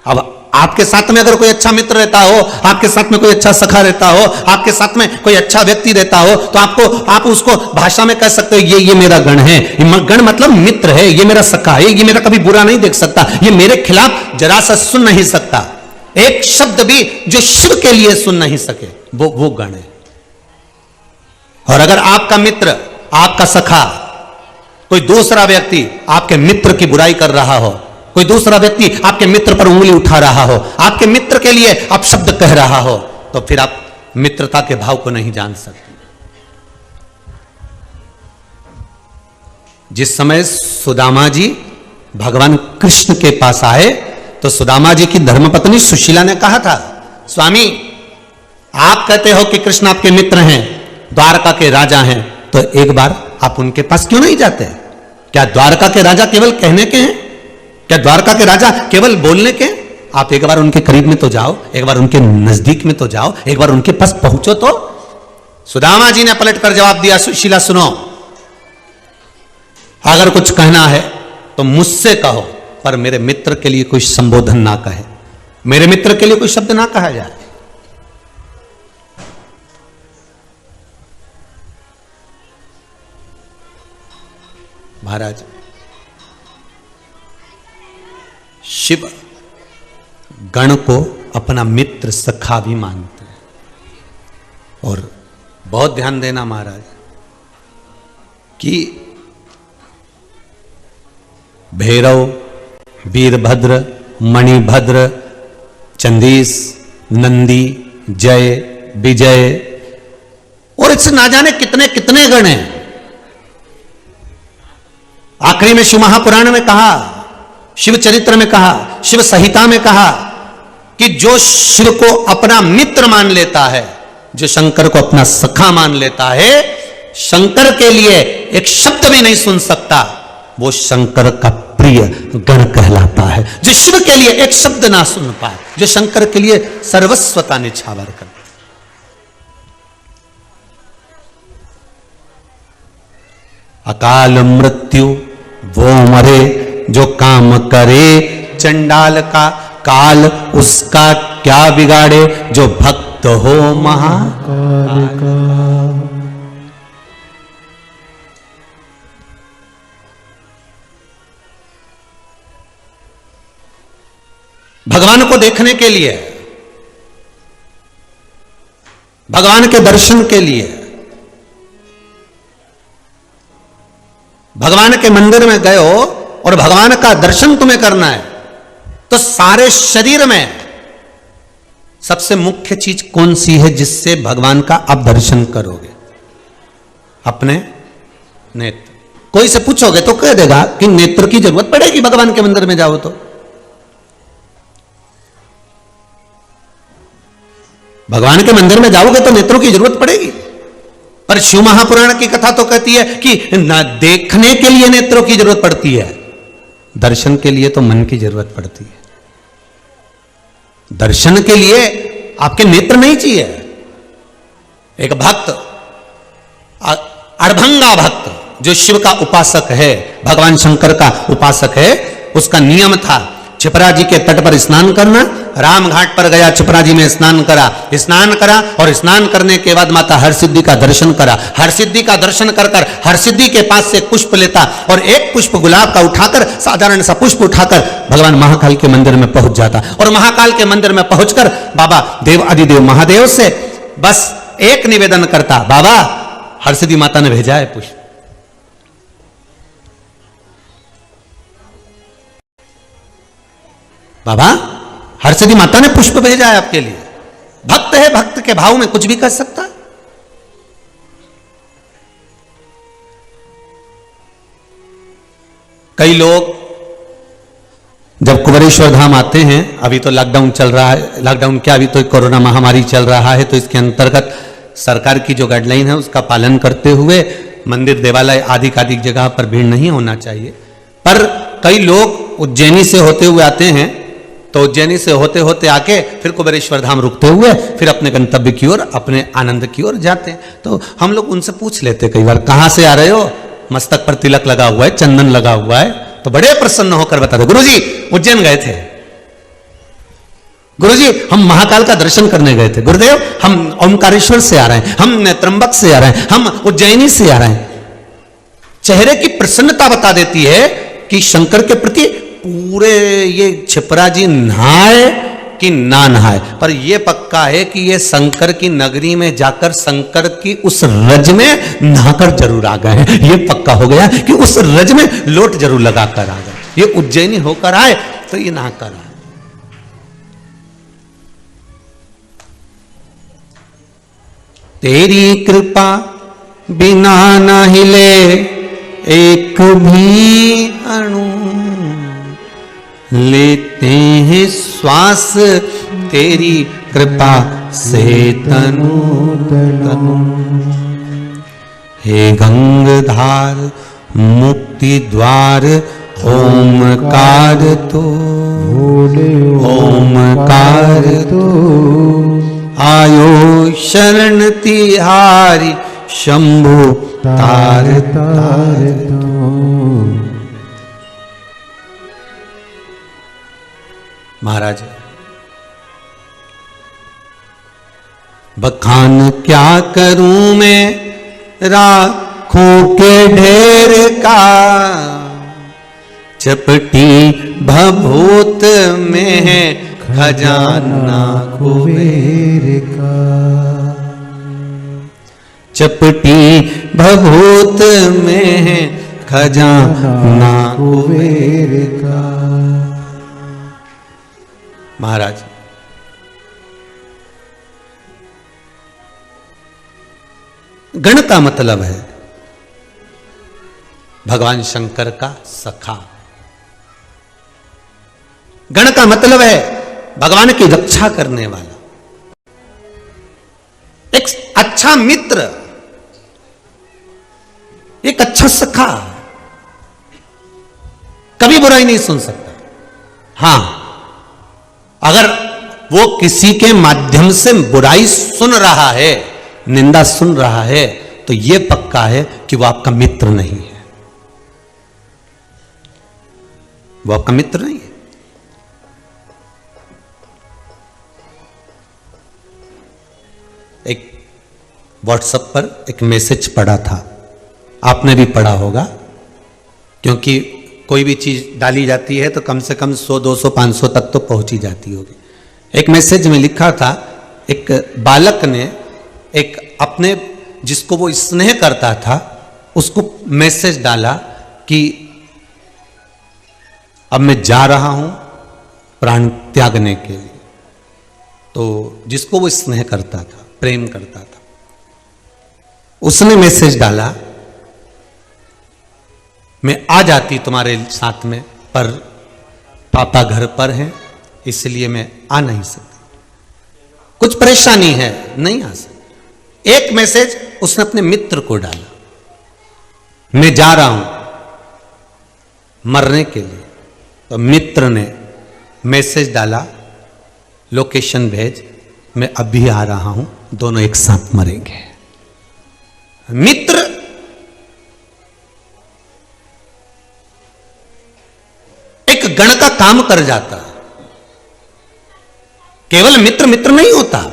अब आपके साथ में अगर कोई अच्छा मित्र रहता हो, आपके साथ में कोई अच्छा सखा रहता हो, आपके साथ में कोई अच्छा व्यक्ति रहता हो, तो आप उसको भाषा में कह सकते हो ये मेरा गण है। गण मतलब मित्र है, ये मेरा सखा है, ये मेरा कभी बुरा नहीं देख सकता, ये मेरे खिलाफ जरा सा सुन नहीं सकता, एक शब्द भी जो शिव के लिए सुन नहीं सके, वो गण है। और अगर आपका मित्र, आपका सखा, कोई दूसरा व्यक्ति आपके मित्र की बुराई कर रहा हो, कोई दूसरा व्यक्ति आपके मित्र पर उंगली उठा रहा हो, आपके मित्र के लिए आप शब्द कह रहा हो, तो फिर आप मित्रता के भाव को नहीं जान सकते। जिस समय सुदामा जी भगवान कृष्ण के पास आए तो सुदामा जी की धर्मपत्नी सुशीला ने कहा था, स्वामी आप कहते हो कि कृष्ण आपके मित्र हैं, द्वारका के राजा हैं, तो एक बार आप उनके पास क्यों नहीं जाते? क्या द्वारका के राजा केवल कहने के हैं? क्या द्वारका के राजा केवल बोलने के? आप एक बार उनके करीब में तो जाओ, एक बार उनके नजदीक में तो जाओ, एक बार उनके पास पहुंचो तो। सुदामा जी ने पलटकर जवाब दिया, सुशीला सुनो, अगर कुछ कहना है तो मुझसे कहो, पर मेरे मित्र के लिए कोई संबोधन ना कहे, मेरे मित्र के लिए कोई शब्द ना कहा जाए। महाराज, शिव गण को अपना मित्र सखा भी मानते हैं। और बहुत ध्यान देना महाराज कि भैरव, वीरभद्र, मणिभद्र, चंदीस, नंदी, जय, विजय और इससे ना जाने कितने कितने गण हैं। आखिरी में शिव महापुराण में कहा, शिव चरित्र में कहा, शिव संहिता में कहा कि जो शिव को अपना मित्र मान लेता है, जो शंकर को अपना सखा मान लेता है, शंकर के लिए एक शब्द भी नहीं सुन सकता, वो शंकर का प्रिय गण कहलाता है। जो शिव के लिए एक शब्द ना सुन पाए, जो शंकर के लिए सर्वस्वता निछावर कर। अकाल मृत्यु वो मरे, जो काम करे चंडाल का, काल उसका क्या बिगाड़े, जो भक्त हो महाकाल का। भगवान को देखने के लिए, भगवान के दर्शन के लिए, भगवान के मंदिर में गए हो और भगवान का दर्शन तुम्हें करना है, तो सारे शरीर में सबसे मुख्य चीज कौन सी है जिससे भगवान का आप दर्शन करोगे? अपने नेत्र। कोई से पूछोगे तो कह देगा कि नेत्र की जरूरत पड़ेगी भगवान के मंदिर में जाओ तो। भगवान के मंदिर में जाओगे तो नेत्रों की जरूरत पड़ेगी। पर शिव महापुराण की कथा तो कहती है कि न देखने के लिए नेत्रों की जरूरत पड़ती है, दर्शन के लिए तो मन की जरूरत पड़ती है। दर्शन के लिए आपके नेत्र नहीं चाहिए। एक भक्त, अड़भंगा भक्त जो शिव का उपासक है, भगवान शंकर का उपासक है, उसका नियम था छिपरा जी के तट पर स्नान करना। राम घाट पर गया, छिपरा जी में स्नान करा और स्नान करने के बाद माता हरसिद्धि का दर्शन करा। हरसिद्धि का दर्शन कर हरसिद्धि के पास से पुष्प लेता और एक पुष्प गुलाब का उठाकर, साधारण सा पुष्प उठाकर भगवान महाकाल के मंदिर में पहुंच जाता। और महाकाल के मंदिर में पहुंचकर बाबा देव अधिदेव महादेव से बस एक निवेदन करता, बाबा हरसिद्धि माता ने भेजा है पुष्प। बाबा हरसिद्धि माता ने पुष्प भेजा है आपके लिए। भक्त है, भक्त के भाव में कुछ भी कर सकता। कई लोग जब कुबेरेश्वर धाम आते हैं, अभी तो लॉकडाउन चल रहा है, लॉकडाउन क्या, अभी तो कोरोना महामारी चल रहा है, तो इसके अंतर्गत सरकार की जो गाइडलाइन है उसका पालन करते हुए मंदिर देवालय आदि आदि जगह पर भीड़ नहीं होना चाहिए। पर कई लोग उज्जैनी से होते हुए आते हैं, तो उज्जैनी से होते होते आके फिर कुबेरेश्वर धाम रुकते हुए फिर अपने गंतव्य की ओर, अपने आनंद की ओर जाते हैं। तो हम लोग उनसे पूछ लेते कई बार, कहां से आ रहे हो? मस्तक पर तिलक लगा हुआ है, चंदन लगा हुआ है, तो बड़े प्रसन्न होकर बताते, गुरुजी उज्जैन गए थे। गुरुजी हम महाकाल का दर्शन करने गए थे, गुरुदेव हम ओमकारेश्वर से आ रहे हैं, हम त्र्यंबक से आ रहे हैं, हम उज्जैनी से आ रहे हैं। चेहरे की प्रसन्नता बता देती है कि शंकर के प्रति पूरे ये छिपरा जी नहाए कि ना नहाए, पर यह पक्का है कि ये शंकर की नगरी में जाकर शंकर की उस रज में नहाकर जरूर आ गए हैं। ये पक्का हो गया कि उस रज में लोट जरूर लगाकर आ गए। ये उज्जैनी होकर आए तो ये नहाकर आए। तेरी कृपा बिना न हिले एक भी अणु, लेते हैं श्वास तेरी कृपा से तनु तनु। हे गंगाधार मुक्ति द्वार ओमकार तो, ओमकार तो आयो शरण तिहारी शंभु तार तार तो। महाराज बखान क्या करूं मैं राखों के ढेर का, चपटी भभूत में है खजाना कुबेर का। चपटी भभूत में है खजाना कुबेर का। महाराज गण का मतलब है भगवान शंकर का सखा। गण का मतलब है भगवान की रक्षा करने वाला, एक अच्छा मित्र, एक अच्छा सखा, कभी बुराई नहीं सुन सकता। हां, अगर वो किसी के माध्यम से बुराई सुन रहा है, निंदा सुन रहा है, तो यह पक्का है कि वो आपका मित्र नहीं है, वो आपका मित्र नहीं है। एक व्हाट्सएप पर एक मैसेज पढ़ा था, आपने भी पढ़ा होगा, क्योंकि कोई भी चीज डाली जाती है तो कम से कम 100, 200, 500 तक तो पहुंची जाती होगी। एक मैसेज में लिखा था, एक बालक ने एक अपने जिसको वो स्नेह करता था उसको मैसेज डाला कि अब मैं जा रहा हूं प्राण त्यागने के लिए। तो जिसको वो स्नेह करता था, प्रेम करता था, उसने मैसेज डाला, मैं आ जाती तुम्हारे साथ में, पर पापा घर पर हैं इसलिए मैं आ नहीं सकती, कुछ परेशानी है, नहीं आ सकती। एक मैसेज उसने अपने मित्र को डाला, मैं जा रहा हूं मरने के लिए। तो मित्र ने मैसेज डाला, लोकेशन भेज, मैं अभी आ रहा हूं, दोनों एक साथ मरेंगे। मित्र एक गण का काम कर जाता है। केवल मित्र मित्र नहीं होता।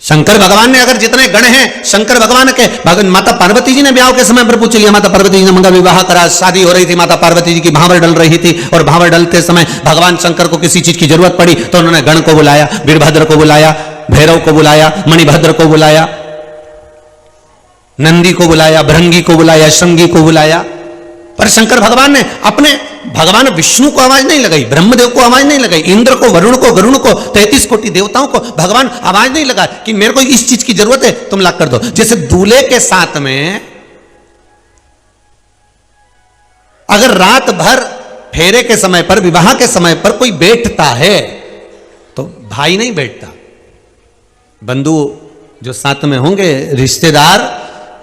शंकर भगवान ने अगर जितने गण हैं, शंकर भगवान के माता पार्वती जी ने ब्याह के समय पर पूछ लिया, माता पार्वती जी ने मंगल विवाह करा, शादी हो रही थी, माता पार्वती जी की भांवर डल रही थी, और भांवर डलते समय भगवान शंकर को किसी चीज की जरूरत पड़ी तो उन्होंने गण को बुलाया, वीरभद्र को बुलाया, भैरव को बुलाया, मणिभद्र को बुलाया, नंदी को बुलाया, भृंगी को बुलाया, श्रृंगी को बुलाया। पर शंकर भगवान ने अपने भगवान विष्णु को आवाज नहीं लगाई, ब्रह्मदेव को आवाज नहीं लगाई, इंद्र को, वरुण को, गरुण को, 33 कोटि देवताओं को भगवान आवाज नहीं लगा कि मेरे को इस चीज की जरूरत है, तुम ला कर दो। जैसे दूल्हे के साथ में अगर रात भर फेरे के समय पर, विवाह के समय पर कोई बैठता है तो भाई नहीं बैठता, बंधु जो साथ में होंगे, रिश्तेदार,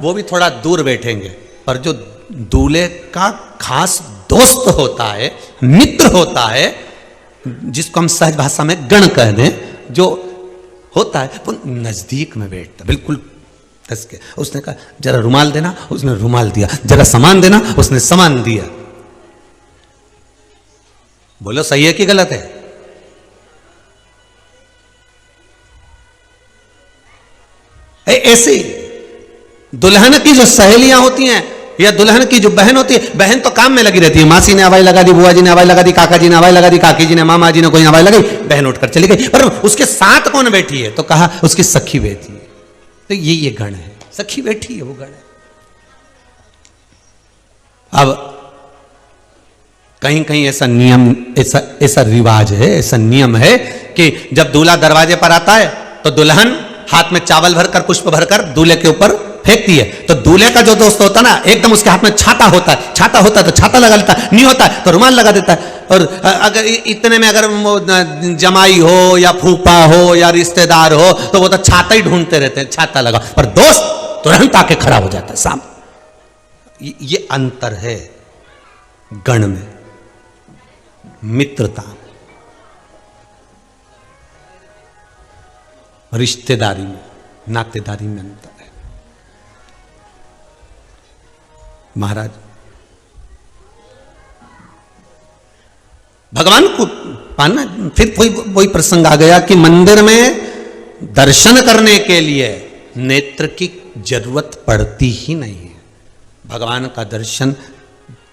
वो भी थोड़ा दूर बैठेंगे। पर जो दूल्हे का खास दोस्त होता है, मित्र होता है, जिसको हम सहज भाषा में गण कह दें, जो होता है वो नजदीक में बैठता, बिल्कुल कस के। उसने कहा जरा रुमाल देना, उसने रुमाल दिया, जरा सामान देना, उसने सामान दिया। बोलो सही है कि गलत है? ऐसे दुल्हन की जो सहेलियां होती हैं या दुल्हन की जो बहन होती है, बहन तो काम में लगी रहती है, मासी ने हवाई लगा दी, बुआ जी ने हवाई लगा दी, काका जी ने हवाई लगा दी, काकी जी ने, मामा जी ने कोई हवाई लगाई, बहन उठकर चली गई। पर उसके साथ कौन बैठी है? तो कहा उसकी सखी बैठी है। तो ये गण है, सखी बैठी है, वो गण है। अब कहीं कहीं ऐसा नियम, ऐसा रिवाज है, ऐसा नियम है कि जब दूल्हा दरवाजे पर आता है तो दुल्हन हाथ में चावल भरकर, पुष्प भरकर दूल्हे के ऊपर फेंकती है। तो दूल्हे का जो दोस्त होता ना, एकदम उसके हाथ में छाता होता है, छाता होता है तो छाता लगा लेता है, नहीं होता है तो रुमाल लगा देता है। और अगर इतने में अगर जमाई हो या फूफा हो या रिश्तेदार हो तो वो तो छाता ही ढूंढते रहते हैं, छाता लगा। पर दोस्त तुरंत आके खड़ा हो जाता है सामने। ये अंतर है गण में, मित्रता, रिश्तेदारी में, नातेदारी में अंतर है। महाराज भगवान को पाना, फिर वही प्रसंग आ गया कि मंदिर में दर्शन करने के लिए नेत्र की जरूरत पड़ती ही नहीं है। भगवान का दर्शन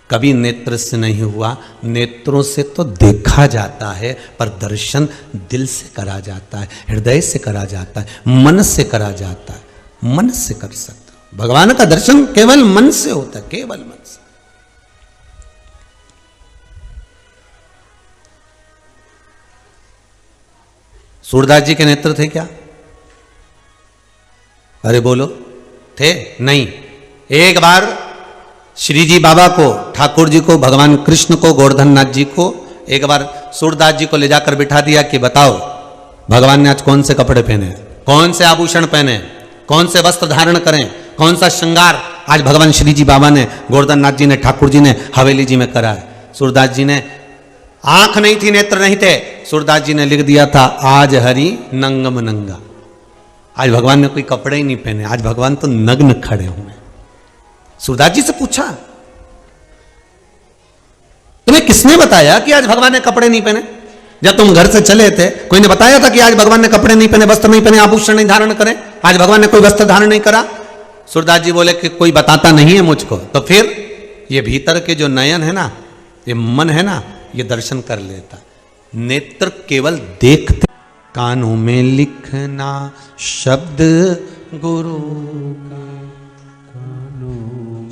कभी नेत्र से नहीं हुआ, नेत्रों से तो देखा जाता है, पर दर्शन दिल से करा जाता है, हृदय से करा जाता है, मन से करा जाता है, मन से कर सकता। भगवान का दर्शन केवल मन से होता है, केवल मन से। सूरदास जी के नेत्र थे क्या? अरे बोलो, थे? नहीं। एक बार श्री जी बाबा को, ठाकुर जी को, भगवान कृष्ण को, गोवर्धन नाथ जी को एक बार सूरदास जी को ले जाकर बिठा दिया कि बताओ भगवान ने आज कौन से कपड़े पहने, कौन से आभूषण पहने, कौन से वस्त्र धारण करें, कौन सा श्रृंगार आज भगवान श्री जी बाबा ने, गोवर्धन नाथ जी ने, ठाकुर जी ने हवेली जी में करा है। सूरदास जी ने, आंख नहीं थी, नेत्र नहीं थे, सूरदास जी ने लिख दिया था आज हरि नंगम नंगा। आज भगवान ने कोई कपड़े ही नहीं पहने, आज भगवान तो नग्न खड़े हुए। सूरदास जी से पूछा तुम्हें किसने बताया कि आज भगवान ने कपड़े नहीं पहने? जब तुम घर से चले थे कोई ने बताया था कि आज भगवान ने कपड़े नहीं पहने, वस्त्र नहीं पहने, आभूषण नहीं धारण करें, आज भगवान ने कोई वस्त्र धारण नहीं करा? सूरदास जी बोले कि कोई बताता नहीं है मुझको। तो फिर ये भीतर के जो नयन है ना, ये मन है ना, ये दर्शन कर लेता। नेत्र केवल देखते, कानों में लिखना शब्द गुरु का,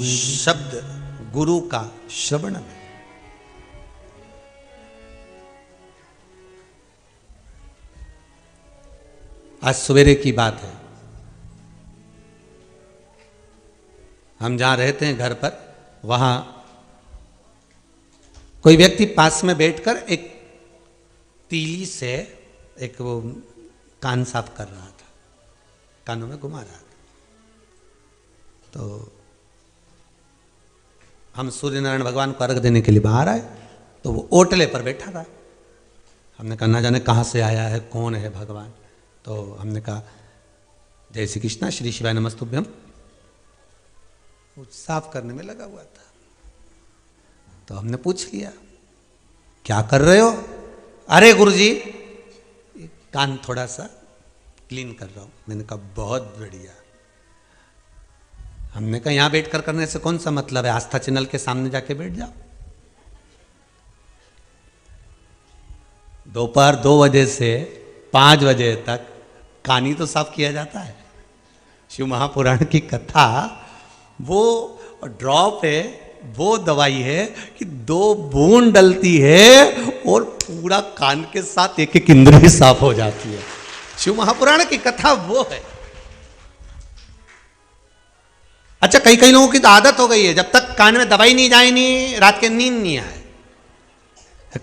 शब्द गुरु का श्रवण में। आज सवेरे की बात है, हम जहां रहते हैं घर पर, वहां कोई व्यक्ति पास में बैठकर एक तीली से एक वो कान साफ कर रहा था, कानों में घुमा रहा था। तो हम सूर्य नारायण भगवान को अर्घ देने के लिए बाहर आए, तो वो ओटले पर बैठा था। हमने कहा ना जाने कहाँ से आया है, कौन है भगवान। तो हमने कहा जय श्री कृष्णा, श्री शिवाय नमस्तुभ्यम। वो साफ करने में लगा हुआ था। तो हमने पूछ लिया क्या कर रहे हो? अरे गुरुजी कान थोड़ा सा क्लीन कर रहा हूं। मैंने कहा बहुत बढ़िया। हमने कहा यहां बैठकर करने से कौन सा मतलब है, आस्था चैनल के सामने जाके बैठ जाओ। दोपहर 2 बजे से 5 बजे तक कान ही तो साफ किया जाता है। शिव महापुराण की कथा वो ड्रॉप है, वो दवाई है कि 2 बूंद डलती है और पूरा कान के साथ एक एक इंद्रिय साफ हो जाती है। शिव महापुराण की कथा वो है। अच्छा, कई लोगों की तो आदत हो गई है, जब तक कान में दवाई नहीं जाए नहीं रात के नींद नहीं आए।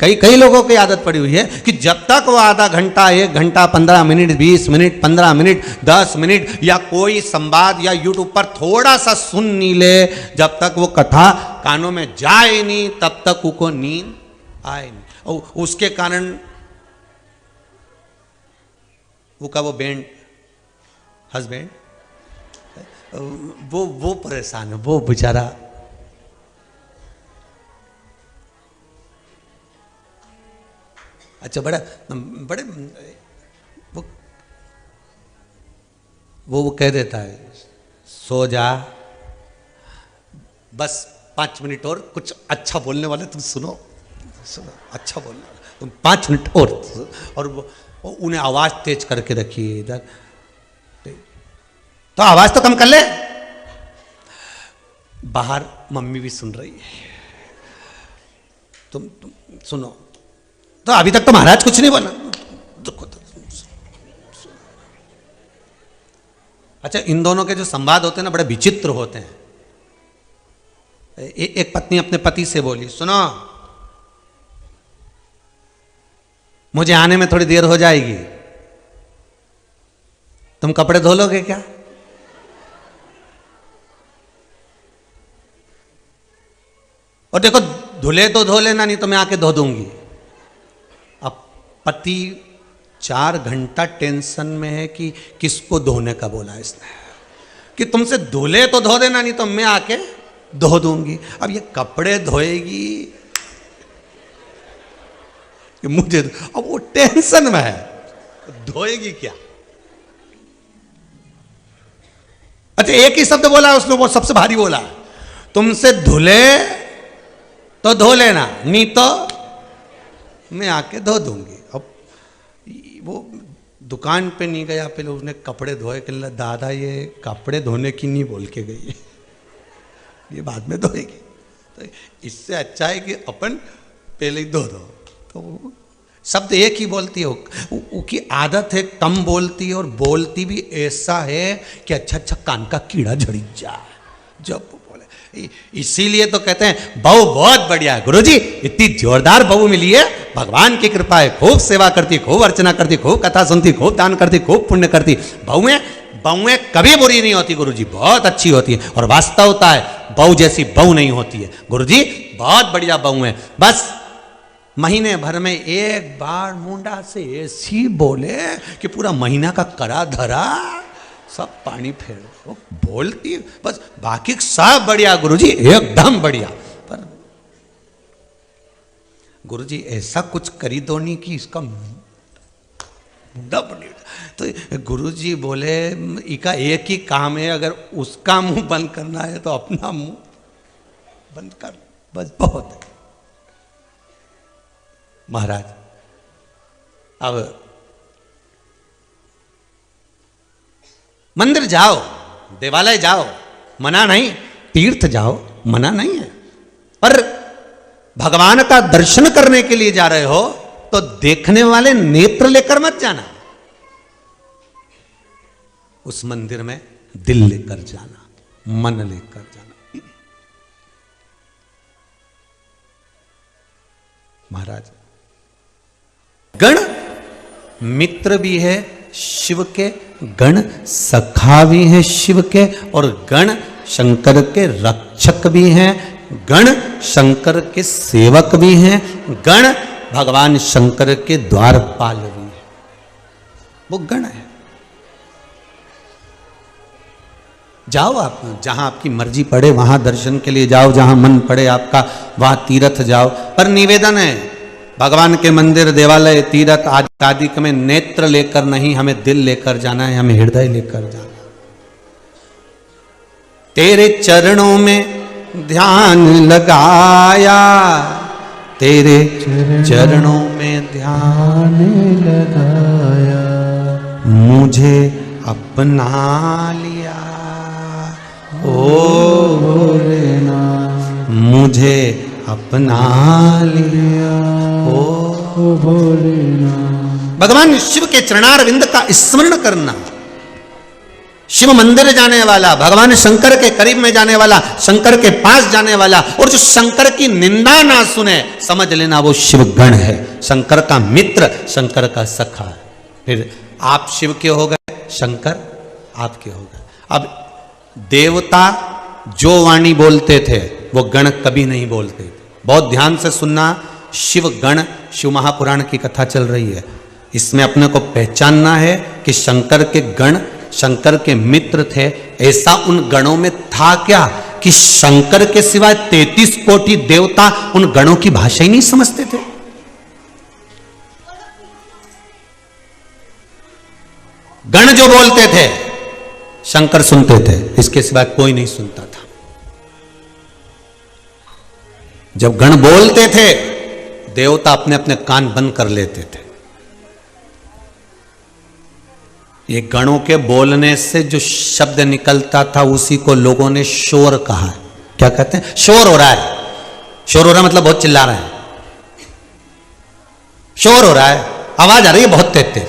कई लोगों की आदत पड़ी हुई है कि जब तक वो आधा घंटा, 1 घंटा, 15 मिनट, 20 मिनट, 15 मिनट, 10 मिनट या कोई संवाद या यूट्यूब पर थोड़ा सा सुन नहीं ले, जब तक वो कथा कानों में जाए नहीं तब तक उनको नींद आए नहीं। और उसके कारण वो बैंड हस्बैंड वो परेशान है, वो बेचारा। अच्छा, बड़े वो कह देता है सो जा, बस 5 मिनट और, कुछ अच्छा बोलने वाले तुम सुनो, अच्छा बोलने वाले तुम 5 मिनट और वो उन्हें आवाज तेज करके रखिए इधर, तो आवाज तो कम कर ले, बाहर मम्मी भी सुन रही है, तुम सुनो। तो अभी तक तो महाराज कुछ नहीं बोला। अच्छा, इन दोनों के जो संवाद होते हैं ना बड़े विचित्र होते हैं। एक पत्नी अपने पति से बोली, सुनो मुझे आने में थोड़ी देर हो जाएगी, तुम कपड़े धो लोगे क्या? और देखो धुले तो धो लेना, नहीं तो मैं आके धो दूंगी। अब पति 4 घंटा टेंशन में है कि किसको धोने का बोला इसने, कि तुमसे धुले तो धो देना, नहीं तो मैं आके धो दूंगी। अब ये कपड़े धोएगी कि मुझे, अब वो टेंशन में है, धोएगी क्या? अच्छा, एक ही शब्द बोला उसने, वो सबसे भारी बोला, तुमसे धुले तो धो लेना, नहीं तो मैं आके धो दूंगी। अब वो दुकान पे नहीं गया, पहले उसने कपड़े धोए, कि दादा ये कपड़े धोने की नहीं बोल के गई है, ये बाद में धोएगी। तो इससे अच्छा है कि अपन पहले ही धो दो। तो शब्द एक ही बोलती है, उसकी आदत है कम बोलती है, और बोलती भी ऐसा है कि अच्छा अच्छा कान का कीड़ा झड़ी जा जब बोले। इसीलिए तो कहते हैं बहू बहुत बढ़िया है गुरुजी, इतनी जोरदार बहू मिली है, भगवान की कृपा है, खूब सेवा करती, खूब अर्चना करती, खूब कथा सुनती, खूब दान करती, खूब पुण्य करती। बहुएं कभी बुरी नहीं होती गुरुजी, बहुत अच्छी होती है। और वास्तवता है बहू जैसी बहू नहीं होती है गुरुजी, बहुत बढ़िया बहू है। बस महीने भर में एक बार मुंडा से ऐसी बोले कि पूरा महीना का करा धरा सब पानी फेर वो बोलती, बस बाकी सब बढ़िया गुरुजी, एकदम बढ़िया। पर गुरुजी ऐसा कुछ करी दो नहीं कि इसका मुंडा बने। तो गुरुजी बोले इका एक ही काम है, अगर उसका मुंह बंद करना है तो अपना मुंह बंद कर, बस बहुत है। महाराज अब मंदिर जाओ, देवालय जाओ, मना नहीं, तीर्थ जाओ, मना नहीं है, पर भगवान का दर्शन करने के लिए जा रहे हो तो देखने वाले नेत्र लेकर मत जाना, उस मंदिर में दिल लेकर जाना, मन लेकर जाना। महाराज गण मित्र भी है शिव के, गण सखा भी हैं शिव के, और गण शंकर के रक्षक भी हैं, गण शंकर के सेवक भी हैं, गण भगवान शंकर के द्वारपाल भी हैं। वो गण है। जाओ आप जहां आपकी मर्जी पड़े वहां दर्शन के लिए जाओ, जहां मन पड़े आपका वहां तीर्थ जाओ, पर निवेदन है भगवान के मंदिर, देवालय, तीर्थ आदि में नेत्र लेकर नहीं, हमें दिल लेकर जाना है, हमें हृदय लेकर जाना। तेरे चरणों में ध्यान लगाया, तेरे चरणों में ध्यान लगाया, मुझे अपना लिया ओ भोलेनाथ, मुझे अपना लिया ओ भोलेनाथ। भगवान शिव के चरणारविंद का स्मरण करना, शिव मंदिर जाने वाला, भगवान शंकर के करीब में जाने वाला, शंकर के पास जाने वाला, और जो शंकर की निंदा ना सुने, समझ लेना वो शिव गण है, शंकर का मित्र, शंकर का सखा। फिर आप शिव के हो गए, शंकर आपके हो गए। अब देवता जो वाणी बोलते थे वो गण कभी नहीं बोलते थे। बहुत ध्यान से सुनना, शिव गण, शिव महापुराण की कथा चल रही है, इसमें अपने को पहचानना है कि शंकर के गण शंकर के मित्र थे। ऐसा उन गणों में था क्या कि शंकर के सिवाय 33 कोटि देवता उन गणों की भाषा ही नहीं समझते थे। गण जो बोलते थे शंकर सुनते थे, इसके सिवा कोई नहीं सुनता था। जब गण बोलते थे देवता अपने अपने कान बंद कर लेते थे। ये गणों के बोलने से जो शब्द निकलता था उसी को लोगों ने शोर कहा। क्या कहते हैं? शोर हो रहा है। शोर हो रहा है मतलब बहुत चिल्ला रहे हैं। शोर हो रहा है, आवाज आ रही है बहुत तेज तेज,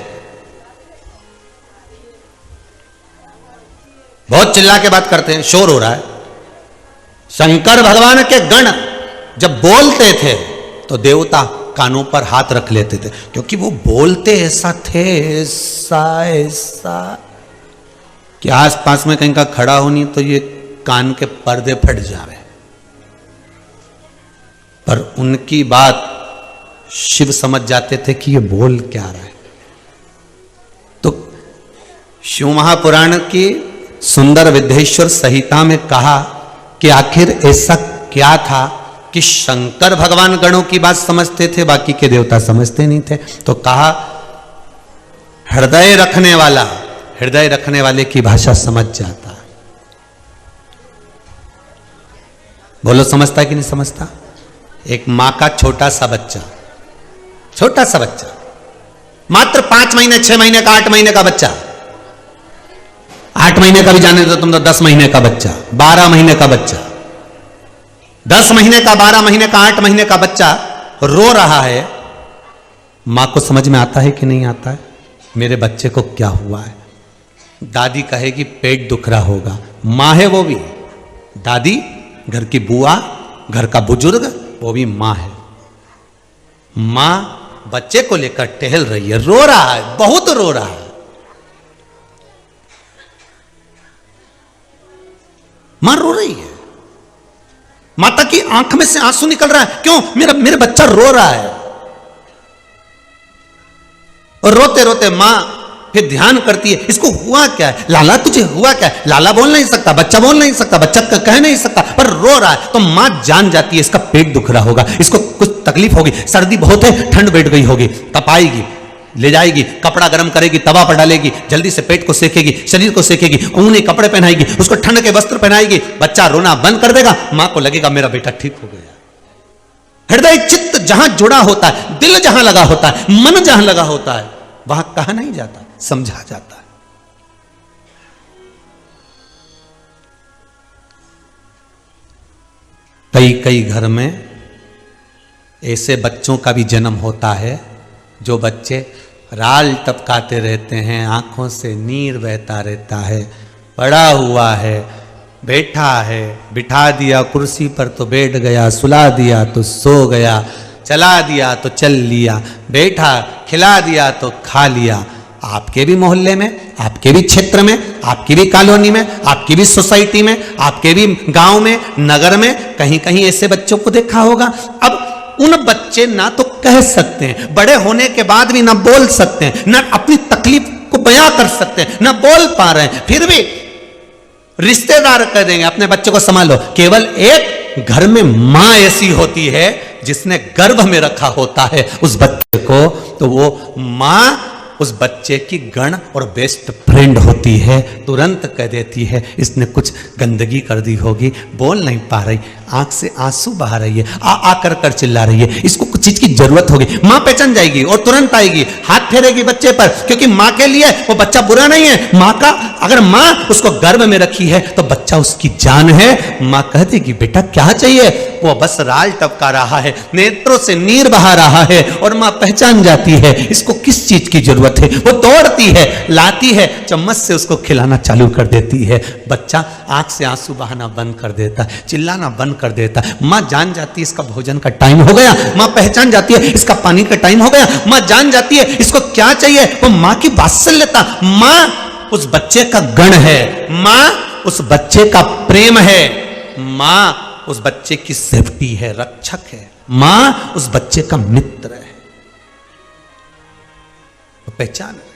बहुत चिल्ला के बात करते हैं, शोर हो रहा है। शंकर भगवान के गण जब बोलते थे तो देवता कानों पर हाथ रख लेते थे, क्योंकि वो बोलते ऐसा थे, ऐसा ऐसा कि आसपास में कहीं का खड़ा होनी तो ये कान के पर्दे फट जावे। पर उनकी बात शिव समझ जाते थे कि ये बोल क्या रहा है। तो शिव महापुराण की सुंदर विद्येश्वर संहिता में कहा कि आखिर ऐसा क्या था कि शंकर भगवान गणों की बात समझते थे, बाकी के देवता समझते नहीं थे। तो कहा हृदय रखने वाला हृदय रखने वाले की भाषा समझ जाता है। बोलो समझता है कि नहीं समझता? एक मां का छोटा सा बच्चा मात्र 5 महीने 6 महीने का 8 महीने का बच्चा, 8 महीने का भी जाने दो तुम तो, 10 महीने का बच्चा, 12 महीने का बच्चा, 10 महीने का, 12 महीने का, 8 महीने का बच्चा रो रहा है। मां को समझ में आता है कि नहीं आता है मेरे बच्चे को क्या हुआ है? दादी कहेगी पेट दुख रहा होगा, मां है वो भी, दादी घर की बुआ, घर का बुजुर्ग, वो भी मां है। मां बच्चे को लेकर टहल रही है, रो रहा है, बहुत रो रहा है। मां रो रही है, माता की आंख में से आंसू निकल रहा है। क्यों? मेरा बच्चा रो रहा है। और रोते रोते मां फिर ध्यान करती है, इसको हुआ क्या है? लाला तुझे हुआ क्या है? लाला बोल नहीं सकता, बच्चा बोल नहीं सकता, बच्चा कह नहीं सकता, पर रो रहा है। तो मां जान जाती है इसका पेट दुख रहा होगा, इसको कुछ तकलीफ होगी, सर्दी बहुत है, ठंड बैठ गई होगी, तपाएगी, ले जाएगी, कपड़ा गर्म करेगी, तवा पर डालेगी, जल्दी से पेट को सेकेगी, शरीर को सेकेगी, ऊनी कपड़े पहनाएगी, उसको ठंड के वस्त्र पहनाएगी। बच्चा रोना बंद कर देगा, मां को लगेगा मेरा बेटा ठीक हो गया। हृदय चित्त जहां जुड़ा होता है, दिल जहां लगा होता है, मन जहां लगा होता है, वहां कहा नहीं जाता, समझा जाता है। कई कई घर में ऐसे बच्चों का भी जन्म होता है जो बच्चे राल टपकाते रहते हैं, आंखों से नीर बहता रहता है, पड़ा हुआ है, बैठा है, बिठा दिया कुर्सी पर तो बैठ गया, सुला दिया तो सो गया, चला दिया तो चल लिया, बैठा, खिला दिया तो खा लिया। आपके भी मोहल्ले में, आपके भी क्षेत्र में, आपकी भी कॉलोनी में, आपकी भी सोसाइटी में, आपके भी गांव में, नगर में कहीं कहीं ऐसे बच्चों को देखा होगा। अब उन बच्चे ना तो कह सकते हैं, बड़े होने के बाद भी ना बोल सकते हैं, ना अपनी तकलीफ को बयां कर सकते हैं, ना बोल पा रहे हैं, फिर भी रिश्तेदार कह देंगे अपने बच्चे को संभालो। केवल एक घर में मां ऐसी होती है जिसने गर्भ में रखा होता है उस बच्चे को, तो वो मां उस बच्चे की गण और बेस्ट फ्रेंड होती है। तुरंत कह देती है इसने कुछ गंदगी कर दी होगी, बोल नहीं पा रही, आंख से आंसू बहा रही है, आ कर कर चिल्ला रही है, इसको कुछ चीज की जरूरत होगी। मां पहचान जाएगी और तुरंत आएगी, हाथ फेरेगी बच्चे पर, क्योंकि मां के लिए वो बच्चा बुरा नहीं है। मां का अगर मां उसको गर्भ में रखी है तो बच्चा उसकी जान है। मां कह देगी बेटा क्या चाहिए? वो बस राल टपका रहा है, नेत्रों से नीर बहा रहा है, और मां पहचान जाती है इसको किस चीज की जरूरत है। वो तोड़ती है, लाती है, चम्मच से उसको खिलाना चालू कर देती है। बच्चा आंख से आंसू बहाना बंद कर देता है, चिल्लाना बंद कर देता है। मां जान जाती है इसका भोजन का टाइम हो गया, मां पहचान जाती है इसका पानी का टाइम हो गया, मां जान जाती है इसको क्या चाहिए। वो मां की वात्सल्यता, मां उस बच्चे का गण है, मां उस बच्चे का प्रेम है, मां उस बच्चे की सेफ्टी है, रक्षक है, मां उस बच्चे का मित्र है। पहचान है।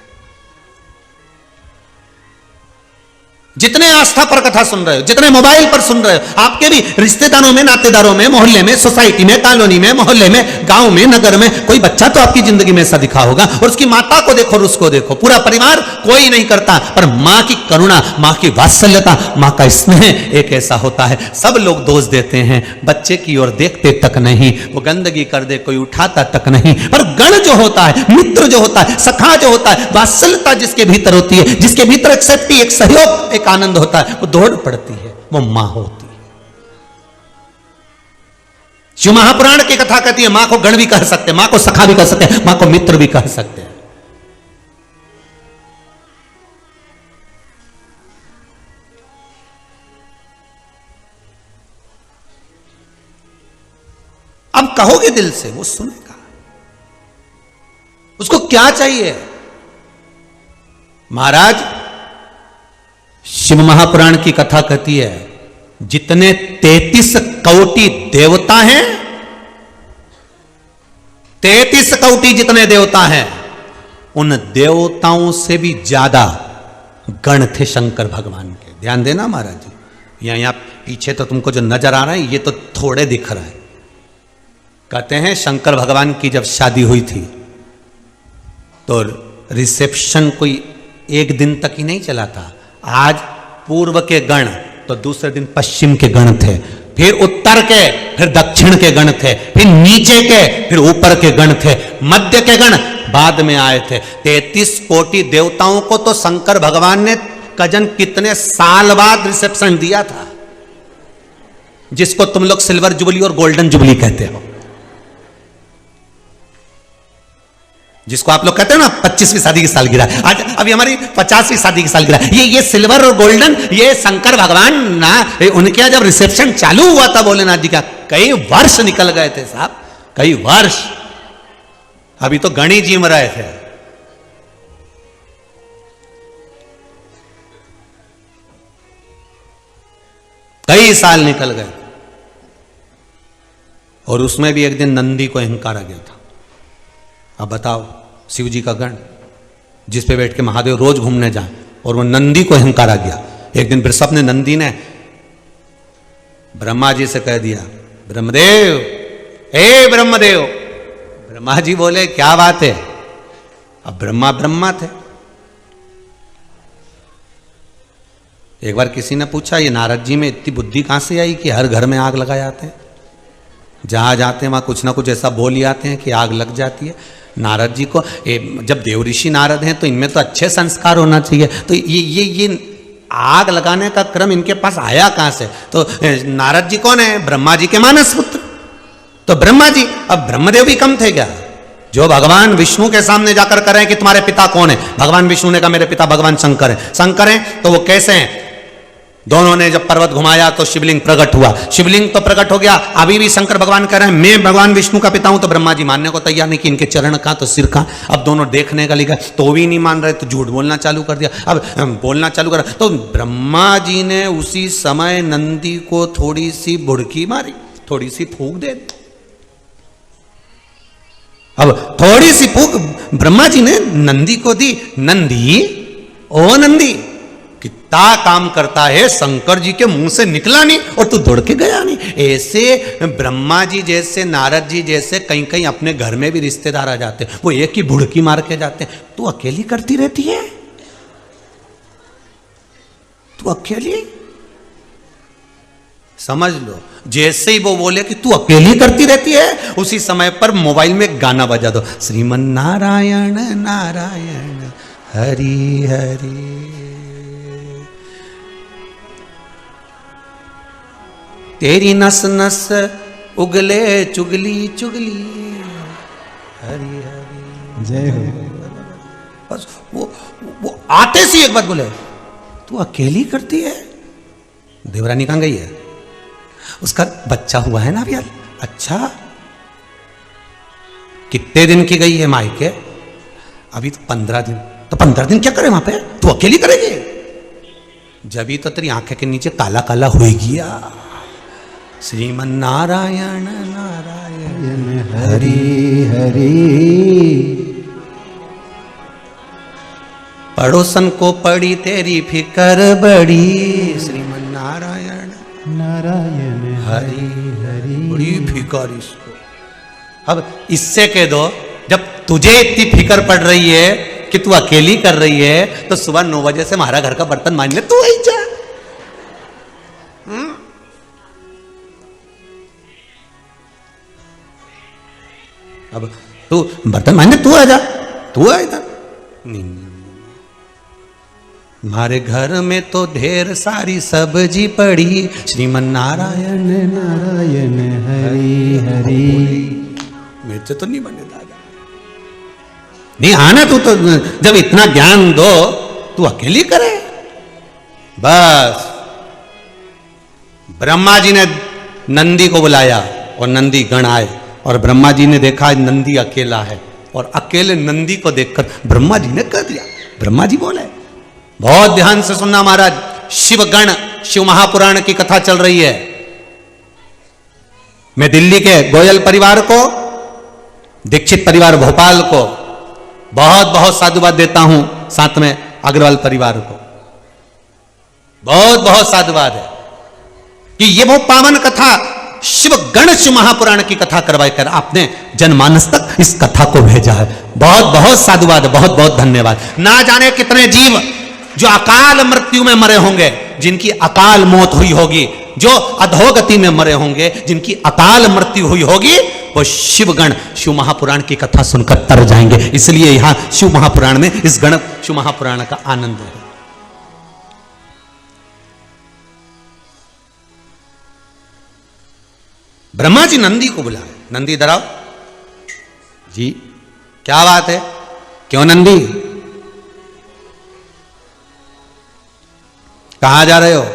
जितने आस्था पर कथा सुन रहे हो, जितने मोबाइल पर सुन रहे हो, आपके भी रिश्तेदारों में, नातेदारों में, मोहल्ले में, सोसाइटी में, कॉलोनी में, मोहल्ले में, गांव में, नगर में कोई बच्चा तो आपकी जिंदगी में ऐसा दिखा होगा। और उसकी माता को देखो और उसको देखो, पूरा परिवार कोई नहीं करता, पर मां की करुणा, मां की वात्सल्यता, मां का स्नेह एक ऐसा होता है। सब लोग दोष देते हैं, बच्चे की ओर देखते तक नहीं, वो गंदगी कर दे कोई उठाता तक नहीं। पर गण जो होता है, मित्र जो होता है, सखा जो होता है, वात्सल्यता जिसके भीतर होती है, जिसके भीतर एक सेफ्टी, एक सहयोग, एक आनंद होता है, वो दौड़ पड़ती है, वो मां होती है। शिव महापुराण की कथा कहती है मां को गण भी कह सकते हैं, मां को सखा भी कह सकते हैं, मां को मित्र भी कह सकते हैं। अब कहोगे दिल से, वो सुनेगा। उसको क्या चाहिए? महाराज, शिव महापुराण की कथा कहती है जितने 33 कोटि देवता हैं, 33 कोटि जितने देवता हैं, उन देवताओं से भी ज्यादा गण थे शंकर भगवान के। ध्यान देना महाराज जी, यहां पीछे तो तुमको जो नजर आ रहा है ये तो थोड़े दिख रहा है। कहते हैं शंकर भगवान की जब शादी हुई थी तो रिसेप्शन कोई एक दिन तक ही नहीं चला था। आज पूर्व के गण तो दूसरे दिन पश्चिम के गण थे, फिर उत्तर के, फिर दक्षिण के गण थे, फिर नीचे के, फिर ऊपर के गण थे, मध्य के गण बाद में आए थे। 33 कोटि देवताओं को तो शंकर भगवान ने कजन कितने साल बाद रिसेप्शन दिया था, जिसको तुम लोग सिल्वर जुबली और गोल्डन जुबली कहते हो, जिसको आप लोग कहते हो ना 25वीं शादी की सालगिरह। आज अभी हमारी 50वीं शादी की सालगिरह। ये सिल्वर और गोल्डन, ये शंकर भगवान ना, उनके यहाँ जब रिसेप्शन चालू हुआ था भोलेनाथ जी का, कई वर्ष निकल गए थे साहब, कई वर्ष। अभी तो गणी जीम रहे थे। कई साल निकल गए और उसमें भी एक दिन नंदी को अहंकार आ गया था। अब बताओ, शिव जी का गण जिस पे बैठ के महादेव रोज घूमने जाए, और वो नंदी को अहंकार आ गया। एक दिन वृषभ ने, नंदी ने ब्रह्मा जी से कह दिया, ब्रह्मदेव, हे ब्रह्मदेव। ब्रह्मा जी बोले क्या बात है? अब ब्रह्मा ब्रह्मा थे। एक बार किसी ने पूछा ये नारद जी में इतनी बुद्धि कहां से आई कि हर घर में आग लगा जाते हैं, जहां जाते हैं वहां कुछ ना कुछ ऐसा बोल आते हैं कि आग लग जाती है। नारद जी को, जब देव ऋषि नारद हैं तो इनमें तो अच्छे संस्कार होना चाहिए, तो ये आग लगाने का क्रम इनके पास आया कहां से? तो नारद जी कौन है? ब्रह्मा जी के मानस पुत्र। तो ब्रह्मा जी, अब ब्रह्मदेव भी कम थे क्या जो भगवान विष्णु के सामने जाकर कह रहे हैं कि तुम्हारे पिता कौन है? भगवान विष्णु ने कहा मेरे पिता भगवान शंकर है। शंकर है तो वो कैसे हैं? दोनों ने जब पर्वत घुमाया तो शिवलिंग प्रकट हुआ, शिवलिंग तो प्रकट हो गया। अभी भी शंकर भगवान कह रहे हैं मैं भगवान विष्णु का पिता हूं, तो ब्रह्मा जी मानने को तैयार नहीं कि इनके चरण का तो सिर का। अब दोनों देखने का लिखा तो भी नहीं मान रहे, तो झूठ बोलना चालू कर दिया। अब बोलना चालू करा तो ब्रह्मा जी ने उसी समय नंदी को थोड़ी सी बुड़की मारी, थोड़ी सी फूंक दे। अब थोड़ी सी फूंक ब्रह्मा जी ने नंदी को दी। नंदी, ओ नंदी, कितना काम करता है, शंकर जी के मुंह से निकला नहीं और तू दौड़ के गया नहीं। ऐसे ब्रह्मा जी जैसे, नारद जी जैसे कहीं कहीं अपने घर में भी रिश्तेदार आ जाते हैं, वो एक ही बुड़की मार के जाते हैं। तू अकेली करती रहती है, तू अकेली। समझ लो, जैसे ही वो बोले कि तू अकेली करती रहती है, उसी समय पर मोबाइल में गाना बजा दो, श्रीमन नारायण नारायण हरि हरि। तेरी नस नस उगले चुगली चुगली हरि हरि जय हो। बस वो आते सी एक बात बोले, तू अकेली करती है। देवरानी कहां गई है? उसका बच्चा हुआ है ना अभी। अच्छा, कितने दिन की गई है मायके? अभी तो 15 दिन। तो 15 दिन क्या करे वहां पे? तू अकेली करेगी? जब तो तेरी आंखें के नीचे काला काला होगी। श्रीमन नारायण नारायण हरि हरि। पड़ोसन को पड़ी तेरी फिकर बड़ी, श्रीमन नारायण नारायण हरि हरि बड़ी फिकर इसको। अब इससे कह दो, जब तुझे इतनी फिकर पड़ रही है कि तू अकेली कर रही है, तो सुबह 9 बजे से हमारा घर का बर्तन मान ले, तू ही जा। अब तू बर्तन मान ले, तू आ जा, तू आ इधर। हमारे घर में तो ढेर सारी सब्जी पड़ी, श्रीमन नारायण नारायण हरि हरि। मेरे से तो नहीं बने दादा, नहीं आना तू तो, जब इतना ज्ञान दो तू अकेली करे। बस ब्रह्मा जी ने नंदी को बुलाया और नंदी गण आए, और ब्रह्मा जी ने देखा नंदी अकेला है, और अकेले नंदी को देखकर ब्रह्मा जी ने कह दिया, ब्रह्मा जी बोले, बहुत ध्यान से सुनना महाराज, शिव गण, शिव महापुराण की कथा चल रही है। मैं दिल्ली के गोयल परिवार को, दीक्षित परिवार भोपाल को बहुत बहुत साधुवाद देता हूं, साथ में अग्रवाल परिवार को बहुत बहुत साधुवाद है कि ये वो पावन कथा शिव गण शिव महापुराण की कथा करवाई कर आपने जनमानस तक इस कथा को भेजा है। बहुत बहुत साधुवाद, बहुत बहुत धन्यवाद। ना जाने कितने जीव जो अकाल मृत्यु में मरे होंगे, जिनकी अकाल मौत हुई होगी, जो अधोगति में मरे होंगे, जिनकी अकाल मृत्यु हुई होगी, वो शिवगण शिव महापुराण की कथा सुनकर तर जाएंगे। इसलिए यहां शिव महापुराण में इस गण शिव महापुराण का आनंद है। ब्रह्मा जी नंदी को बुलाए, नंदी इधर आओ जी, क्या बात है, क्यों नंदी, कहां जा रहे हो?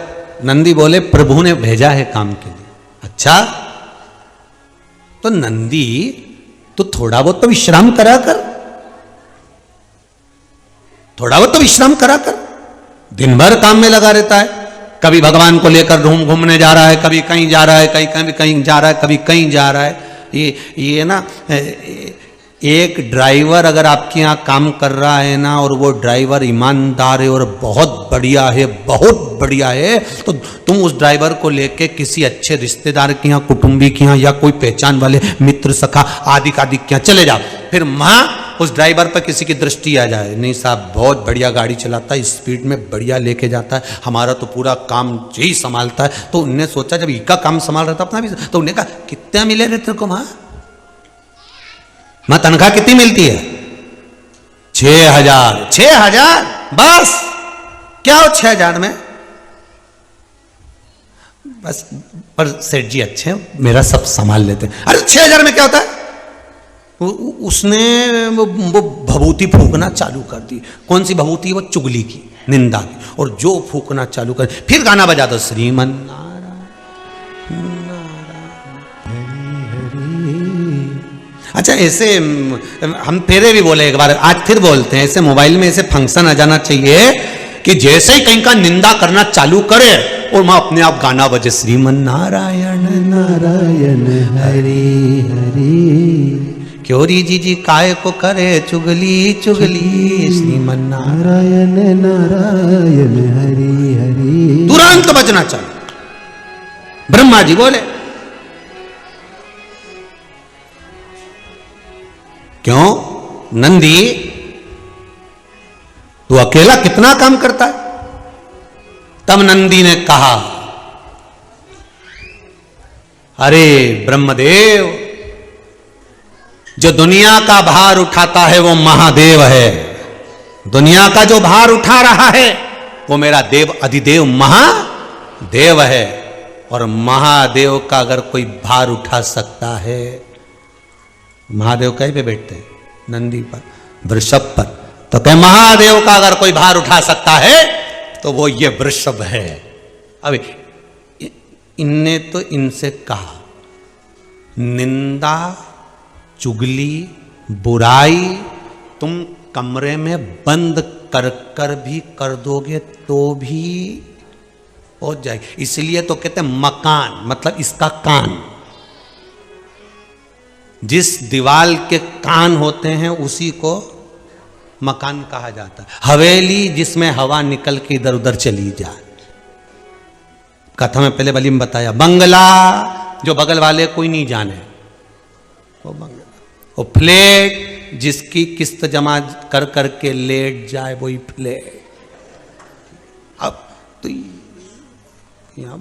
नंदी बोले, प्रभु ने भेजा है काम के लिए। अच्छा, तो नंदी तो थोड़ा बहुत तो विश्राम करा कर, थोड़ा बहुत तो विश्राम करा कर, दिन भर काम में लगा रहता है, कभी भगवान को लेकर घूमने जा रहा है, कभी कहीं जा रहा है, कहीं जा रहा है, कभी कहीं जा रहा है। ये ना, एक ड्राइवर अगर आपके यहाँ काम कर रहा है ना, और वो ड्राइवर ईमानदार है और बहुत बढ़िया है, बहुत बढ़िया है, तो तुम उस ड्राइवर को लेके किसी अच्छे रिश्तेदार के यहाँ, कुटुंबी के यहाँ, या कोई पहचान वाले मित्र सखा आदि के यहाँ चले जाओ। फिर माँ उस ड्राइवर पर किसी की दृष्टि आ जाए, नहीं साहब बहुत बढ़िया गाड़ी चलाता है, स्पीड में बढ़िया लेके जाता है, हमारा तो पूरा काम यही संभालता है। तो उनने सोचा जब इसका काम संभाल रहा था अपना भी, तो उन्हें कहा कितना मिले रे तेरे को माँ? मां तनख्वाह कितनी मिलती है? 6,000। 6,000 बस? क्या हो 6,000 में? बस पर सेठ जी अच्छे हैं, मेरा सब संभाल लेते हैं। अरे 6,000 में क्या होता है? उसने वो भभूति फूकना चालू कर दी। कौन सी भभूति? वो चुगली की, निंदा की, और जो फूकना चालू कर, फिर गाना बजा दो, श्रीमन अच्छा। ऐसे हम फेरे भी बोले एक बार, आज फिर बोलते हैं, ऐसे मोबाइल में ऐसे फंक्शन आ जाना चाहिए कि जैसे ही कहीं का निंदा करना चालू करे और मैं अपने आप गाना बजे, श्रीमन नारायण नारायण हरि हरि। क्यों री जी काय को करे चुगली चुगली, श्रीमन नारायण नारायण हरि हरि। तुरंत बजना चालू। ब्रह्मा जी बोले क्यों नंदी तू अकेला कितना काम करता है? तब नंदी ने कहा, अरे ब्रह्मदेव, जो दुनिया का भार उठाता है वो महादेव है। दुनिया का जो भार उठा रहा है वो मेरा देव अधिदेव महादेव है, और महादेव का अगर कोई भार उठा सकता है, महादेव कहीं पे बैठते हैं? नंदी पर, वृषभ पर। तो कह महादेव का अगर कोई भार उठा सकता है तो वो ये वृषभ है। अब इनने तो इनसे कहा, निंदा चुगली बुराई तुम कमरे में बंद कर कर भी कर दोगे तो भी हो जाएगी। इसलिए तो कहते हैं मकान, मतलब इसका कान। जिस दीवाल के कान होते हैं उसी को मकान कहा जाता है। हवेली जिसमें हवा निकल के इधर उधर चली जाए। कथा में पहले वाली में बताया, बंगला जो बगल वाले कोई नहीं जाने, वो बंगला। वो फ्लैट जिसकी किस्त जमा कर करके लेट जाए, वही फ्लैट। अब तो यहां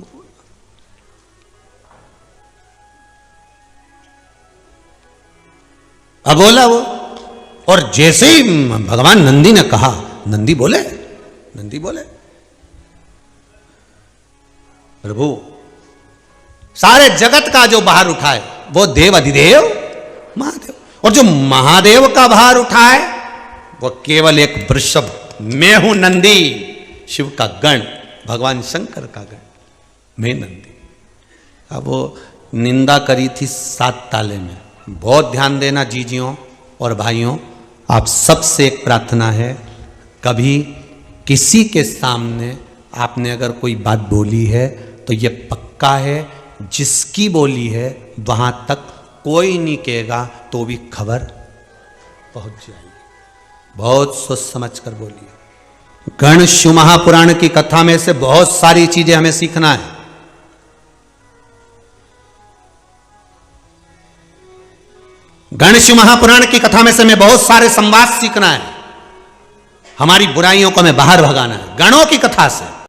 अब बोला वो, और जैसे ही भगवान नंदी ने कहा, नंदी बोले प्रभु सारे जगत का जो भार उठाए वो देव अधिदेव महादेव, और जो महादेव का भार उठाए वो केवल एक वृषभ, मैं हूं नंदी, शिव का गण, भगवान शंकर का गण, मैं नंदी। अब वो निंदा करी थी 7 ताले में। बहुत ध्यान देना जीजियों और भाइयों, आप सबसे एक प्रार्थना है, कभी किसी के सामने आपने अगर कोई बात बोली है तो ये पक्का है जिसकी बोली है वहां तक कोई नहीं कहेगा तो भी खबर पहुंच जाएगी। बहुत सोच समझ कर बोलिए। गण शिव महापुराण की कथा में से बहुत सारी चीजें हमें सीखना है। गण शिव महापुराण की कथा में से हमें बहुत सारे संवाद सीखना है। हमारी बुराइयों को हमें बाहर भगाना है गणों की कथा से।